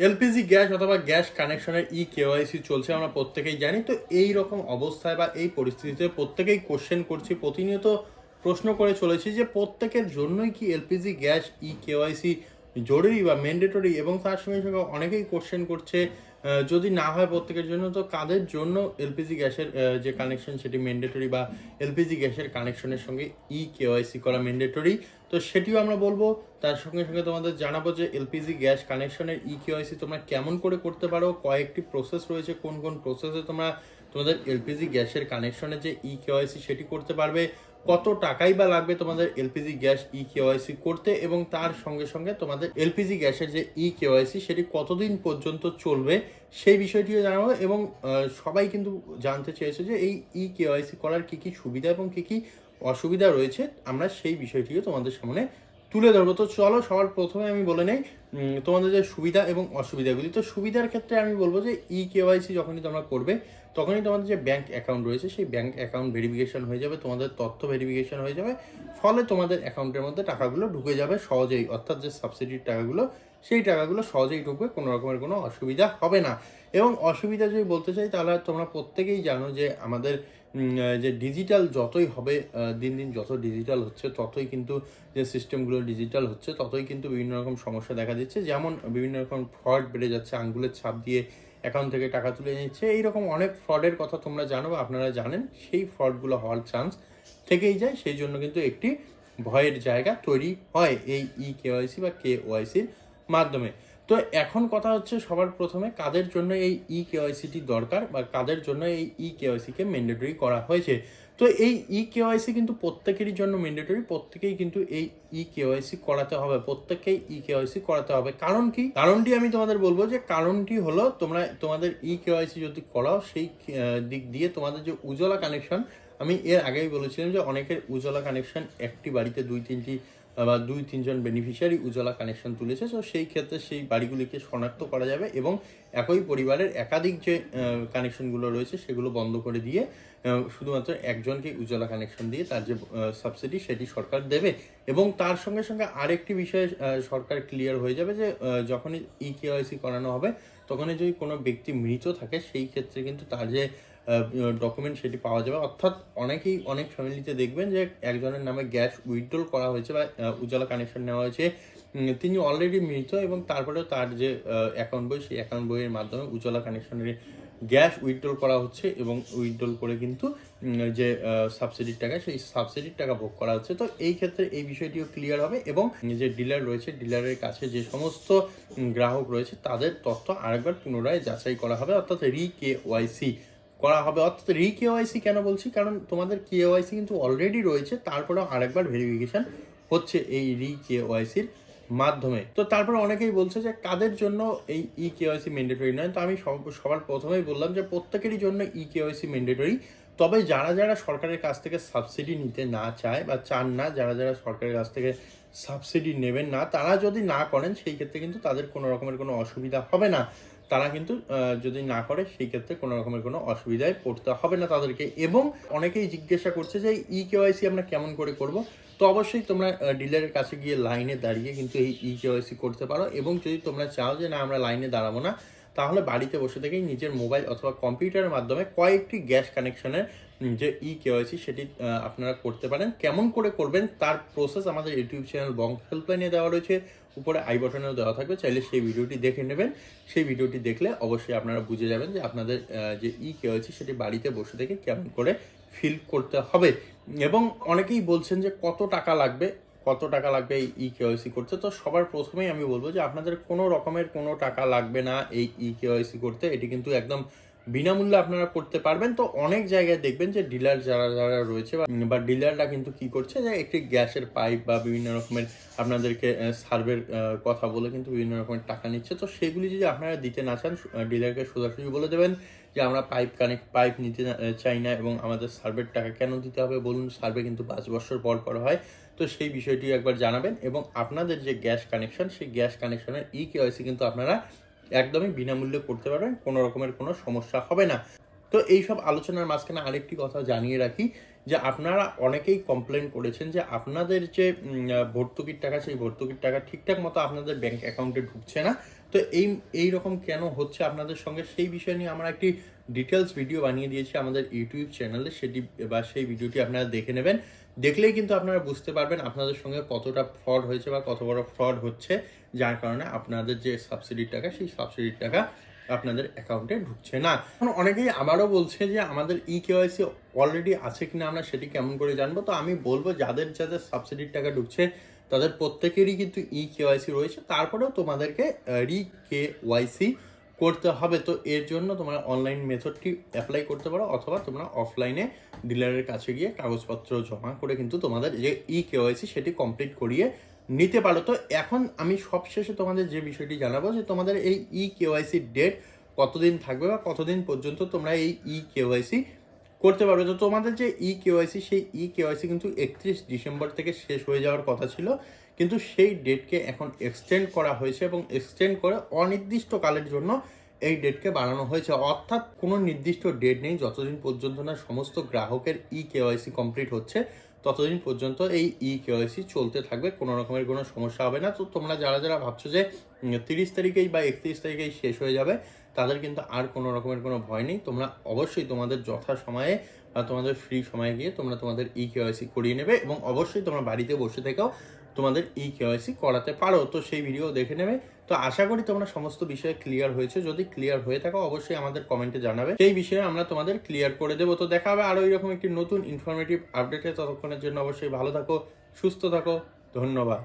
LPG gas অথবা gas কানেকশনের KYC চলছে, আমরা প্রত্যেকেই জানি। তো এই রকম অবস্থায় বা এই পরিস্থিতিতে প্রত্যেকেই কোশ্চেন করছি, প্রতিনিয়ত প্রশ্ন করে চলেছি যে প্রত্যেকের জন্যই কি এলপিজি গ্যাস কেওয়াইসি জরুরি বা ম্যান্ডেটরি, এবং তার সঙ্গে সঙ্গে অনেকেই কোশ্চেন করছে যদি না হয় প্রত্যেকের জন্য, তো কাদের জন্য এলপিজি গ্যাসের যে কানেকশন সেটি ম্যান্ডেটরি, বা এলপিজি গ্যাসের কানেকশনের সঙ্গে কেওয়াইসি করা ম্যান্ডেটরি, তো সেটিও আমরা বলবো। তার সঙ্গে সঙ্গে তোমাদের জানাবো যে এলপিজি গ্যাস কানেকশনের কেওয়াইসি তোমরা কেমন করে করতে পারো, কয়েকটি প্রসেস রয়েছে, কোন কোন প্রসেসে তোমরা তোমাদের এলপিজি গ্যাসের কানেকশনের যে কেওয়াইসি সেটি করতে পারবে, কত টাকাই বা লাগবে তোমাদের এলপিজি গ্যাস কেওয়াইসি করতে, এবং তার সঙ্গে সঙ্গে তোমাদের এলপিজি গ্যাসের যে কেওয়াইসি সেটি কতদিন পর্যন্ত চলবে সেই বিষয়টিও জানাবো। এবং সবাই কিন্তু জানতে চেয়েছে যে এই কেওয়াইসি করার কি কি সুবিধা এবং কি কি অসুবিধা রয়েছে, আমরা সেই বিষয়টিও তোমাদের সামনে তুলে ধরবো। তো চলো সবার প্রথমে আমি বলে নেই তোমাদের যে সুবিধা এবং অসুবিধাগুলি। তো সুবিধার ক্ষেত্রে আমি বলবো যে কেওয়াইসি যখনই তোমরা করবে তখনই তোমাদের যে ব্যাংক অ্যাকাউন্ট রয়েছে সেই ব্যাংক অ্যাকাউন্ট ভেরিফিকেশন হয়ে যাবে, তোমাদের তথ্য ভেরিফিকেশন হয়ে যাবে, ফলে তোমাদের অ্যাকাউন্টের মধ্যে টাকাগুলো ঢুকে যাবে সহজেই, অর্থাৎ যে সাবসিডির টাকাগুলো সেই টাকাগুলো সহজেই ঢুকবে, কোনো রকমের কোনো অসুবিধা হবে না। এবং অসুবিধা যদি বলতে চাই তাহলে তোমরা প্রত্যেকেই জানো যে আমাদের যে ডিজিটাল যতই হবে, দিন দিন যত ডিজিটাল হচ্ছে ততই কিন্তু যে সিস্টেমগুলো ডিজিটাল হচ্ছে ততই কিন্তু বিভিন্ন রকম সমস্যা দেখা দিচ্ছে, যেমন বিভিন্ন রকম ফ্রড বেড়ে যাচ্ছে, আঙ্গুলের ছাপ দিয়ে অ্যাকাউন্ট থেকে টাকা তুলে নিচ্ছে, এইরকম অনেক ফ্রডের কথা তোমরা জানো বা আপনারা জানেন। সেই ফ্রডগুলো হওয়ার চান্স থেকেই যায়, সেই জন্য কিন্তু একটি ভয়ের জায়গা তৈরি হয় এই কেওয়াইসি বা কেওয়াইসির মাধ্যমে। তো এখন কথা হচ্ছে সবার প্রথমে কাদের জন্য এই কেওয়াইসিটি দরকার, বা কাদের জন্য এই কেওয়াইসিকে ম্যান্ডেটরি করা হয়েছে। তো এই কেওয়াইসি কিন্তু প্রত্যেকেরই জন্য ম্যান্ডেটরি, প্রত্যেকেই কিন্তু এই কেওয়াইসি করাতে হবে, প্রত্যেককেই কেওয়াইসি করাতে হবে। কারণ কি? কারণটি আমি তোমাদের বলবো যে কারণটি হলো তোমরা তোমাদের কেওয়াইসি যদি করাও সেই দিক দিয়ে তোমাদের যে উজ্জ্বলা কানেকশন, আমি এর আগেই বলেছিলাম যে অনেকের উজ্জ্বলা কানেকশন একটি বাড়িতে দুই তিনটি বা দুই তিনজন বেনিফিশিয়ারি উজ্জ্বলা কানেকশন তুলেছে, তো সেই ক্ষেত্রে সেই বাড়িগুলিকে শনাক্ত করা যাবে এবং একই পরিবারের একাধিক যে কানেকশনগুলো রয়েছে সেগুলো বন্ধ করে দিয়ে শুধুমাত্র একজনকে উজ্জ্বলা কানেকশন দিয়ে তার যে সাবসিডি সেটি সরকার দেবে। এবং তার সঙ্গে সঙ্গে আরেকটি বিষয়ে সরকার ক্লিয়ার হয়ে যাবে যে যখনই কেওয়াইসি করানো হবে তখনই যদি কোনো ব্যক্তি মৃত থাকে সেই ক্ষেত্রে কিন্তু তার যে ডকুমেন্ট সেটি পাওয়া যাবে। অর্থাৎ অনেক ফ্যামিলিতে দেখবেন যে একজনের নামে গ্যাস উইথড্রল করা হয়েছে বা উজ্জ্বলা কানেকশন নেওয়া হয়েছে, তিনি অলরেডি মৃত, এবং তারপরেও তার যে অ্যাকাউন্ট বই সেই অ্যাকাউন্ট বইয়ের মাধ্যমে উজ্জ্বলা কানেকশনের গ্যাস উইথড্রল করা হচ্ছে, এবং উইথড্রল করে কিন্তু যে সাবসিডির টাকা সেই সাবসিডির টাকা ভোগ করা হচ্ছে। তো এই ক্ষেত্রে এই বিষয়টিও ক্লিয়ার হবে, এবং যে ডিলার রয়েছে ডিলারের কাছে যে সমস্ত গ্রাহক রয়েছে তাদের তথ্য আরেকবার পুনরায় যাচাই করা হবে, অর্থাৎ কেওয়াইসি করা হবে। অর্থাৎ কেওয়াইসি কেন বলছি, কারণ তোমাদের কেওয়াইসি কিন্তু অলরেডি রয়েছে, তারপরেও আরেকবার ভেরিফিকেশন হচ্ছে এই কেওয়াইসির মাধ্যমে। তো তারপরে অনেকেই বলছে যে কাদের জন্য এই কেওয়াইসি ম্যান্ডেটরি নয়। তো আমি সবার প্রথমেই বললাম যে প্রত্যেকেরই জন্য কেওয়াইসি ম্যান্ডেটরি, তবে যারা যারা সরকারের কাছ থেকে সাবসিডি নিতে না চায় বা চান না, যারা যারা সরকারের কাছ থেকে সাবসিডি নেবেন না, তারা যদি না করেন সেই ক্ষেত্রে কিন্তু তাদের কোনো রকমের কোনো অসুবিধা হবে না। তারা কিন্তু যদি না করে সেই ক্ষেত্রে কোনো রকমের কোনো অসুবিধায় পড়তে হবে না তাদেরকে। এবং অনেকেই জিজ্ঞাসা করছে যে কেওয়াইসি আমরা কেমন করে করব। তো অবশ্যই তোমরা ডিলারের কাছে গিয়ে লাইনে দাঁড়িয়ে কিন্তু এই কেওয়াইসি করতে পারো, এবং যদি তোমরা চাও যে না আমরা লাইনে দাঁড়াবো না, তাহলে বাড়িতে বসে থেকেই নিজের মোবাইল অথবা কম্পিউটারের মাধ্যমে কয়েকটি গ্যাস কানেকশনের যে কেওয়াইসি সেটি আপনারা করতে পারেন। কেমন করে করবেন তার প্রসেস আমাদের ইউটিউব চ্যানেল বং হেল্পলাইনে দেওয়া রয়েছে, উপরে আই বাটনেও দেওয়া থাকবে, চাইলে সেই ভিডিওটি দেখে নেবেন। সেই ভিডিওটি দেখলে অবশ্যই আপনারা বুঝে যাবেন যে আপনাদের যে কেওয়াইসি সেটি বাড়িতে বসে থেকে কেমন করে ফিল করতে হবে। এবং অনেকেই বলছেন যে কত টাকা লাগবে এই কেওয়াইসি করতে। তো সবার প্রথমেই আমি বলবো যে আপনাদের কোনো রকমের কোনো টাকা লাগবে না এই কেওয়াইসি করতে, এটি কিন্তু একদম বিনামূল্যে আপনারা করতে পারবেন। তো অনেক জায়গায় দেখবেন যে ডিলার যারা যারা রয়েছে বা ডিলাররা কিন্তু কি করছে যে একটি গ্যাসের পাইপ বা বিভিন্ন রকমের আপনাদেরকে সার্ভের কথা বলে কিন্তু বিভিন্ন রকমের টাকা নিচ্ছে। তো সেগুলি যদি আপনারা দিতে না চান, ডিলারকে সোজাসুজি বলে দেবেন যে আমরা পাইপ নিতে চাই না, এবং আমাদের সার্ভের টাকা কেন দিতে হবে বলুন, সার্ভে কিন্তু 5 বছর পর পর হয়। তো সেই বিষয়টি একবার জানাবেন, এবং আপনাদের যে গ্যাস কানেকশন সেই গ্যাস কানেকশনের কেওয়াইসি কিন্তু আপনারা একদমই বিনামূল্যে করতে পারবেন, কোনো রকমের কোনো সমস্যা হবে না। তো এইসব আলোচনার মাঝখানে আরেকটি কথা জানিয়ে রাখি যে আপনারা অনেকেই কমপ্লেন করেছেন যে আপনাদের যে ভর্তুকির টাকা সেই ভর্তুকির টাকা ঠিকঠাক মতো আপনাদের ব্যাংক অ্যাকাউন্টে ঢুকছে না, তো এই রকম কেন হচ্ছে আপনাদের সঙ্গে সেই বিষয় নিয়ে আমরা একটি ডিটেলস ভিডিও বানিয়ে দিয়েছি আমাদের ইউটিউব চ্যানেলে, সেটি বা সেই ভিডিওটি আপনারা দেখে নেবেন। দেখলেই কিন্তু আপনারা বুঝতে পারবেন আপনাদের সঙ্গে কতটা ফ্রড হয়েছে বা কত বড় ফ্রড হচ্ছে, যার কারণে আপনাদের যে সাবসিডির টাকা সেই সাবসিডির টাকা আপনাদের অ্যাকাউন্টে ঢুকছে না। এখন অনেকেই আবারও বলছে যে আমাদের কেওয়াইসি অলরেডি আছে কিনা আমরা সেটি কেমন করে জানবো। তো আমি বলবো যাদের যাদের সাবসিডির টাকা ঢুকছে তাদের প্রত্যেকেরই কিন্তু কেওয়াইসি রয়েছে, তারপরেও তোমাদেরকে কেওয়াইসি করতে হবে। তো এর জন্য তোমরা অনলাইন মেথডটি অ্যাপ্লাই করতে পারো, অথবা তোমরা অফলাইনে ডিলারের কাছে গিয়ে কাগজপত্র জমা করে কিন্তু তোমাদের যে কেওয়াইসি সেটি কমপ্লিট করিয়ে নিতে পারো। তো এখন আমি সবশেষে তোমাদের যে বিষয়টি জানাবো যে তোমাদের এই কেওয়াইসি ডেট কতদিন থাকবে বা কতদিন পর্যন্ত তোমরা এই কেওয়াইসি করতে পারবে। তো তোমাদের যে কেওয়াইসি সেই কেওয়াইসি কিন্তু 31 ডিসেম্বর থেকে শেষ হয়ে যাওয়ার কথা ছিল, কিন্তু সেই ডেটকে এখন এক্সটেন্ড করা হয়েছে এবং এক্সটেন্ড করে অনির্দিষ্টকালের জন্য এই ডেটকে বাড়ানো হয়েছে। অর্থাৎ কোনো নির্দিষ্ট ডেট নেই, যতদিন পর্যন্ত না সমস্ত গ্রাহকের কেওয়াইসি কমপ্লিট হচ্ছে ততদিন পর্যন্ত এই কেওয়াইসি চলতে থাকবে, কোনো রকমের কোনো সমস্যা হবে না। তো তোমরা যারা যারা ভাবছো যে 30 তারিখেই বা 31 তারিখেই শেষ হয়ে যাবে, তাদের কিন্তু আর কোনো রকমের কোনো ভয় নেই। তোমরা অবশ্যই তোমাদের যথা সময়ে বা তোমাদের ফ্রি সময়ে গিয়ে তোমরা তোমাদের কেওয়াইসি করিয়ে নেবে, এবং অবশ্যই তোমরা বাড়িতে বসে থেকেও তোমাদের কেওয়াইসি করাতে পারো। তো সেই ভিডিও দেখে নেবে। তো আশা করি তোমরা সমস্ত বিষয়ে ক্লিয়ার হয়েছে। যদি ক্লিয়ার হয়ে থাকো অবশ্যই আমাদের কমেন্টে জানাবে, সেই বিষয়ে আমরা তোমাদের ক্লিয়ার করে দেবো। তো দেখা হবে আরো এরকম একটি নতুন ইনফরমেটিভ আপডেটে। ততক্ষণের জন্য অবশ্যই ভালো থাকো, সুস্থ থাকো, ধন্যবাদ।